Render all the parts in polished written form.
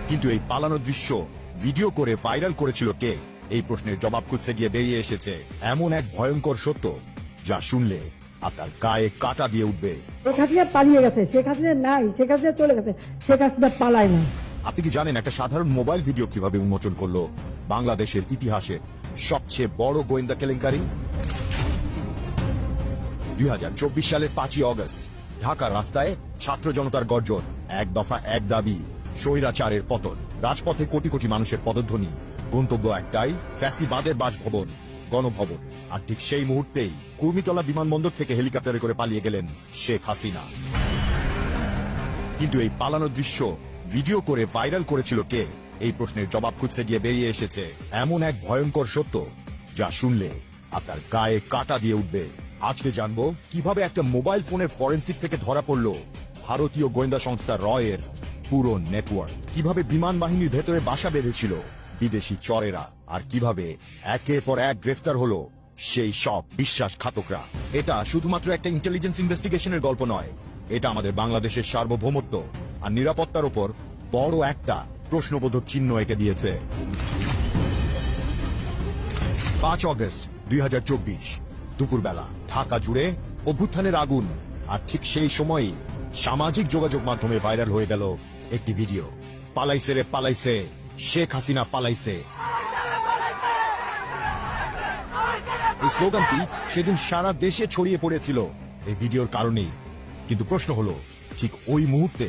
কিন্তু এই পালানোর দৃশ্য ভিডিও করে ভাইরাল করেছিল কে? এই প্রশ্নের জবাব খুঁজতে গিয়ে বেরিয়ে এসেছে এমন এক ভয়ঙ্কর সত্য যা শুনলে আপনার গায়ে কাটা দিয়ে উঠবে। শেখ হাসিনা পালিয়ে গেছে, শেখ হাসিনা নাই, শেখ হাসিনা চলে গেছে, শেখ হাসিনা পালায় না। আপনি কি জানেন একটা সাধারণ মোবাইল ভিডিও কিভাবে উন্মোচন করলো বাংলাদেশের ইতিহাসের সবচেয়ে বড় গোয়েন্দা কেলেঙ্কারি? 2024 সালের 5ই অগস্ট ঢাকার রাস্তায় ছাত্র জনতার গর্জন, এক দফা এক দাবি, স্বৈরাচারের পতন। রাজপথে কোটি কোটি মানুষের পদধ্বনি, গন্তব্য একটাই, ফ্যাসিবাদের বাসভবন, গণভবন। আর ঠিক সেই মুহূর্তেই কুর্মিতলা বিমানবন্দর থেকে হেলিকপ্টারে করে পালিয়ে গেলেন শেখ হাসিনা। কিন্তু এই পালানোর দৃশ্য ভিডিও করে ভাইরাল করেছিল কে? এই প্রশ্নের জবাব খুঁজতে গিয়ে বেরিয়ে এসেছে এমন এক ভয়ঙ্কর সত্য যা শুনলে আপনার গায়ে কাটা দিয়ে উঠবে। আজকে জানবো কিভাবে একটা মোবাইল ফোনের ফরেনসিক থেকে ধরা পড়লো ভারতীয় গোয়েন্দা সংস্থা রয়ের পুরো নেটওয়ার্ক, কিভাবে বিমান বাহিনীর ভেতরে বাসা বেঁধেছিল বিদেশি চরেরা, আর কিভাবে একের পর এক গ্রেফতার হলো সেই সব বিশ্বাসঘাতকরা। এটা শুধুমাত্র একটা ইন্টেলিজেন্স ইনভেস্টিগেশনের গল্প নয়, এটা আমাদের বাংলাদেশের সার্বভৌমত্ব আর নিরাপত্তার উপর বড় একটা প্রশ্নবোধক চিহ্ন এঁকে দিয়েছে। 5 অগস্ট 2024 দুপুরবেলা ঢাকা জুড়ে অভ্যুত্থানের আগুন, আর ঠিক সেই সময়ই সামাজিক যোগাযোগ মাধ্যমে ভাইরাল হয়ে গেল একটি ভিডিও। পালাইছে রে পালাইছে, শেখ হাসিনা পালাইছে। এই স্লোগানটি সেদিন সারা দেশে ছড়িয়ে পড়েছিল এই ভিডিওর কারণেই। কিন্তু প্রশ্ন হলো, ঠিক ওই মুহূর্তে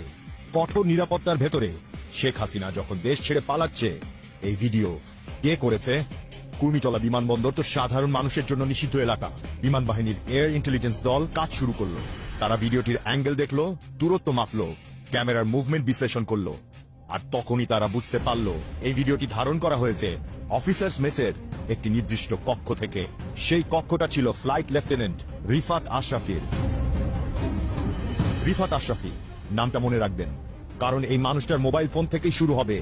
কঠোর নিরাপত্তার ভেতরে শেখ হাসিনা যখন দেশ ছেড়ে পালাচ্ছে, এই ভিডিও কে করেছে? কুর্মিতলা বিমানবন্দর তো সাধারণ মানুষের জন্য নিষিদ্ধ এলাকা। বিমান বাহিনীর এয়ার ইন্টেলিজেন্স দল কাজ শুরু করলো। তারা ভিডিওটির অ্যাঙ্গেল দেখলো, দূরত্ব মাপলো, ক্যামেরার মুভমেন্ট বিশ্লেষণ করলো, আর তখনই তারা বুঝতে পারলো এই ভিডিওটি ধারণ করা হয়েছে অফিসার্স মেসের একটি নির্দিষ্ট কক্ষ থেকে। সেই কক্ষটা ছিল ফ্লাইট লেফটেন্যান্ট রিফাত আশরাফির। রিফাত আশরাফি নামটা মনে রাখবেন, কারণ এই মানুষটার মোবাইল ফোন থেকেই শুরু হবে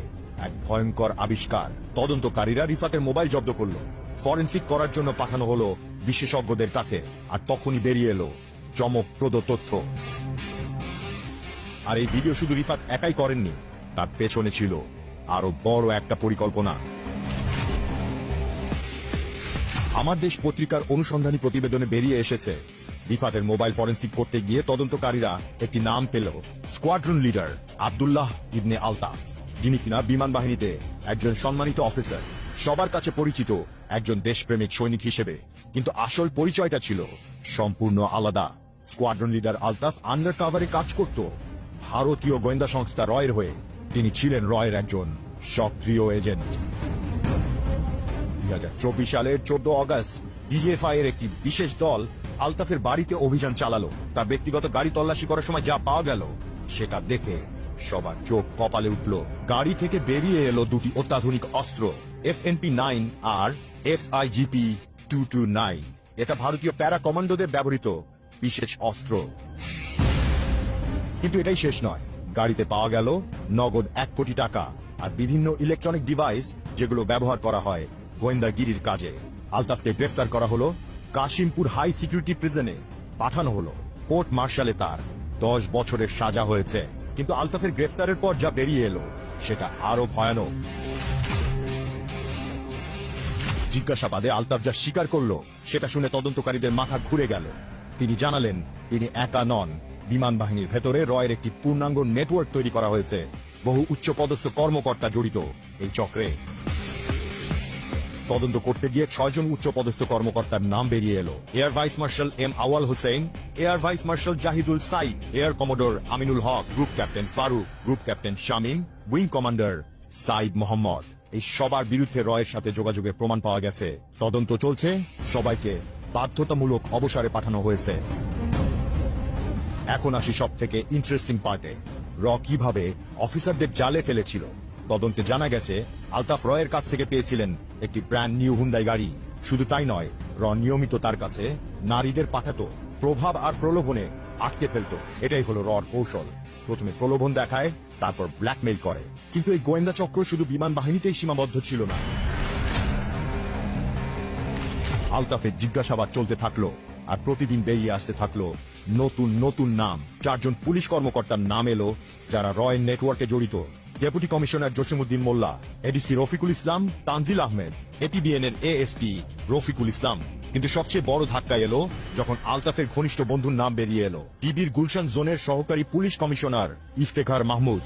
এক ভয়ঙ্কর আবিষ্কার। তদন্তকারীরা রিফাতের মোবাইল জব্দ করলো, ফরেনসিক করার জন্য পাঠানো হলো বিশেষজ্ঞদের কাছে, আর তখনই বেরিয়ে এলো চমকপ্রদ তথ্য। আর এই ভিডিও শুধু রিফাত একাই করেননি, তার পেছনে ছিল আরো বড় একটা পরিকল্পনা। আমার দেশ পত্রিকার অনুসন্ধানী প্রতিবেদনে বেরিয়ে এসেছে রিফাতের মোবাইল ফরেনসিক করতে গিয়ে তদন্তকারীরা একটি নাম পেল, স্কোয়াড্রন লিডার আব্দুল্লাহ ইবনে আলতাফ, যিনি কিনা বিমান বাহিনীতে একজন সম্মানিত অফিসার, সবার কাছে পরিচিত একজন দেশপ্রেমিক সৈনিক হিসেবে। কিন্তু আসল পরিচয়টা ছিল সম্পূর্ণ আলাদা। স্কোয়াড্রন লিডার আলতাফ আন্ডার কাভারে কাজ করত ভারতীয় গোয়েন্দা সংস্থা রয়ের হয়ে। তিনি ছিলেন রয়ের একজন সক্রিয় এজেন্ট। 2024 সালের 14 অগস্ট ডিজিএফআই এর একটি বিশেষ দল আলতাফের বাড়িতে অভিযান চালালো। তার ব্যক্তিগত গাড়ি তল্লাশি করার সময় যা পাওয়া গেল সেটা দেখে সবার চোখ কপালে উঠল। গাড়ি থেকে বেরিয়ে এলো দুটি অত্যাধুনিক অস্ত্র, FNP9 আর FIGP-229। এটা ভারতীয় প্যারা কমান্ডোদের ব্যবহৃত বিশেষ অস্ত্র। কিন্তু এটাই শেষ নয়, গাড়িতে পাওয়া গেল নগদ 1 কোটি টাকা আর বিভিন্ন ইলেকট্রনিক ডিভাইস, যেগুলো ব্যবহার করা হয় গোয়েন্দাগিরির কাজে। আলতাফকে গ্রেফতার করা হলো, কাশিমপুর হাই সিকিউরিটি প্রিজনে পাঠানো হলো। কোর্ট মার্শালে তার 10 বছরের সাজা হয়েছে। কিন্তু আলতাফের গ্রেফতারের পর যা বেরিয়ে এলো সেটা আরো ভয়ানক। জিজ্ঞাসাবাদে আলতাফ যা স্বীকার করলো সেটা শুনে তদন্তকারীদের মাথা ঘুরে গেল। তিনি জানালেন তিনি একা নন, বিমান বাহিনীর ভেতরে রয়ের একটি পূর্ণাঙ্গ নেটওয়ার্ক তৈরি করা হয়েছে। বহু উচ্চপদস্থ কর্মকর্তা জড়িত এই চক্রে। তদন্ত করতে গিয়ে 6 জন উচ্চপদস্থ কর্মকর্তার নাম বেরিয়ে এলো। Air vice marshal M Awal Hossain, air vice marshal Zahidul Said, air commodore Aminul Haque, group captain Faruk, group captain Shamim, wing commander Said Mohammad. এই সবার বিরুদ্ধে রয়ের সাথে যোগাযোগের প্রমাণ পাওয়া গেছে। তদন্ত চলছে, সবাইকে বাধ্যতামূলক অবসরে পাঠানো হয়েছে। এখন আসি সব থেকে ইন্টারেস্টিং পার্টে, কিভাবে অফিসারদের জালে ফেলেছিল। তদন্তে জানা গেছে আলতাফ রয়ের কাছ থেকে পেয়েছিলেন একটি ব্র্যান্ড নিউ হুন্ডাই গাড়ি। শুধু তাই নয়, নিয়মিত তার কাছে নারীদের পাঠাতো, প্রভাব আর প্রলোভনে আটকে ফেলতো। এটাই হলো রর কৌশল। প্রথমে প্রলোভন দেখায়, তারপর ব্ল্যাকমেইল করে। কিন্তু এই গোয়েন্দা চক্র শুধু বিমান বাহিনীতেই সীমাবদ্ধ ছিল না। আলতাফের জিজ্ঞাসাবাদ চলতে থাকলো, আর প্রতিদিন বেরিয়ে আসতে থাকলো নতুন নতুন নাম। 4 জন পুলিশ কর্মকর্তার নাম এলো যারা রয়ের নেটওয়ার্কে জড়িত। ডেপুটি কমিশনার জসিমউদ্দিন মোল্লা, এডিসি রফিকুল ইসলাম, তানজিল আহমেদ, এপিবিএন এর এএসপি রফিকুল ইসলাম। কিন্তু সবচেয়ে বড় ধাক্কা এলো যখন আলতাফের ঘনিষ্ঠ বন্ধুর নাম বেরিয়ে এলো। ডিবির গুলশান জোনের সহকারী পুলিশ কমিশনার ইফতেখার মাহমুদ।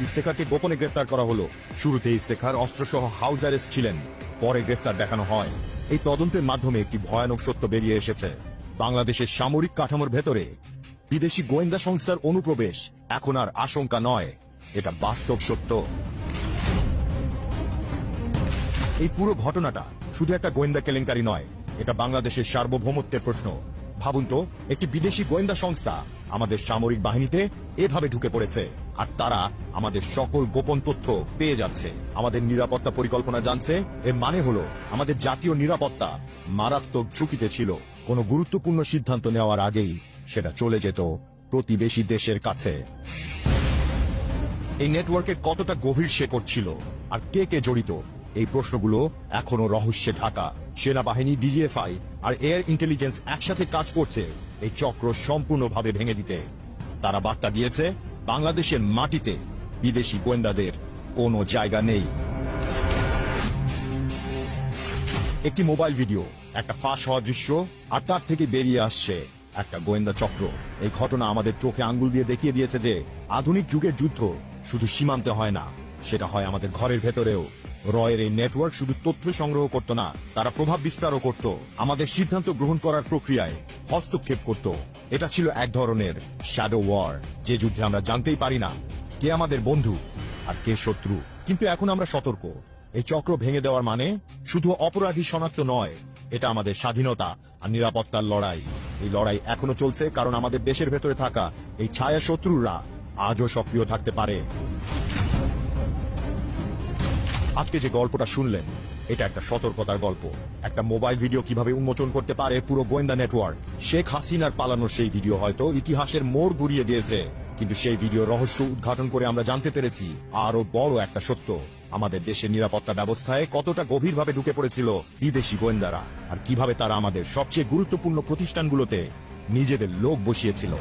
ইফতেখারকে গোপনে গ্রেফতার করা হলো। শুরুতে ইফতেখার অস্ত্রসহ হাউস অ্যারেস্ট ছিলেন, পরে গ্রেফতার দেখানো হয়। এই তদন্তের মাধ্যমে একটি ভয়ানক সত্য বেরিয়ে এসেছে। বাংলাদেশের সামরিক কাঠামোর ভেতরে বিদেশি গোয়েন্দা সংস্থার অনুপ্রবেশ এখন আর আশঙ্কা নয়, এটা বাস্তব সত্য। এই পুরো ঘটনাটা শুধু একটা গোয়েন্দা কেলেঙ্কারি নয়, এটা বাংলাদেশের সার্বভৌমত্বের প্রশ্ন। ভাবুন তো, একটি বিদেশি গোয়েন্দা সংস্থা আমাদের সামরিক বাহিনীতে এভাবে ঢুকে পড়েছে, আর তারা আমাদের সকল গোপন তথ্য পেয়ে যাচ্ছে, আমাদের নিরাপত্তা পরিকল্পনা জানছে। এর মানে হলো আমাদের জাতীয় নিরাপত্তা মারাত্মক ঝুঁকিতে ছিল। কোনো গুরুত্বপূর্ণ সিদ্ধান্ত নেওয়ার আগেই সেটা চলে যেত প্রতিবেশী দেশের কাছে। এই নেটওয়ার্কের কতটা গভীর শেকড় ছিল আর কে কে জড়িত, এই প্রশ্নগুলো এখনো রহস্যে ঢাকা। সেনাবাহিনী, ডিজিএফআই আর এয়ার ইন্টেলিজেন্স একসাথে কাজ করছে এই চক্র সম্পূর্ণভাবে ভেঙে দিতে। তারা বার্তা দিয়েছে বাংলাদেশের মাটিতে বিদেশি গোয়েন্দাদের কোনো জায়গা নেই। একটি মোবাইল ভিডিও, একটা ফাঁস হওয়া দৃশ্য, আর তার থেকে বেরিয়ে আসছে একটা গোয়েন্দা চক্র। এই ঘটনা আমাদের চোখে আঙ্গুল দিয়ে দেখিয়ে দিয়েছে যে আধুনিক যুগের যুদ্ধ শুধু সীমান্তে হয় না, সেটা হয় আমাদের ঘরের ভেতরেও। রয়ের এই নেটওয়ার্ক শুধু তথ্য সংগ্রহ করত না, তারা প্রভাব বিস্তারও করত, আমাদের সিদ্ধান্ত গ্রহণ করার প্রক্রিয়ায় হস্তক্ষেপ করত। এটা ছিল এক ধরনের শ্যাডো ওয়ার, যে যুদ্ধে আমরা জানতেই পারি না কে আমাদের বন্ধু আর কে শত্রু। কিন্তু এখন আমরা সতর্ক। এই চক্র ভেঙে দেওয়ার মানে শুধু অপরাধী শনাক্ত নয়, এটা আমাদের স্বাধীনতা আর নিরাপত্তার লড়াই। এই লড়াই এখনো চলছে, কারণ আমাদের দেশের ভেতরে থাকা এই ছায়া শত্রুরা আজও সক্রিয় থাকতে পারে। আজকে যে গল্পটা শুনলেন, এটা একটা সতর্কতার গল্প। একটা মোবাইল ভিডিও কিভাবে উন্মোচন করতে পারে পুরো গোয়েন্দা নেটওয়ার্ক। শেখ হাসিনার পালানোর সেই ভিডিও হয়তো ইতিহাসের মোড় ঘুরিয়ে দিয়েছে, কিন্তু সেই ভিডিও রহস্য উদ্ঘাটন করে আমরা জানতে পেরেছি আরো বড় একটা সত্য, আমাদের দেশের নিরাপত্তা ব্যবস্থায় কতটা গভীরভাবে ঢুকে পড়েছিল বিদেশি গোয়েন্দারা, আর কিভাবে তারা আমাদের সবচেয়ে গুরুত্বপূর্ণ প্রতিষ্ঠানগুলোতে নিজেদের লোক বসিয়েছিল।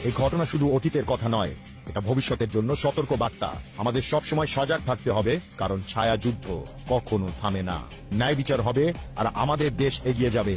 এই ঘটনা শুধু অতীতের কথা নয়, এটা ভবিষ্যতের জন্য সতর্ক বার্তা। আমাদের সবসময় সজাগ থাকতে হবে, কারণ ছায়া যুদ্ধ কখনো থামে না। ন্যায় বিচার হবে আর আমাদের দেশ এগিয়ে যাবে।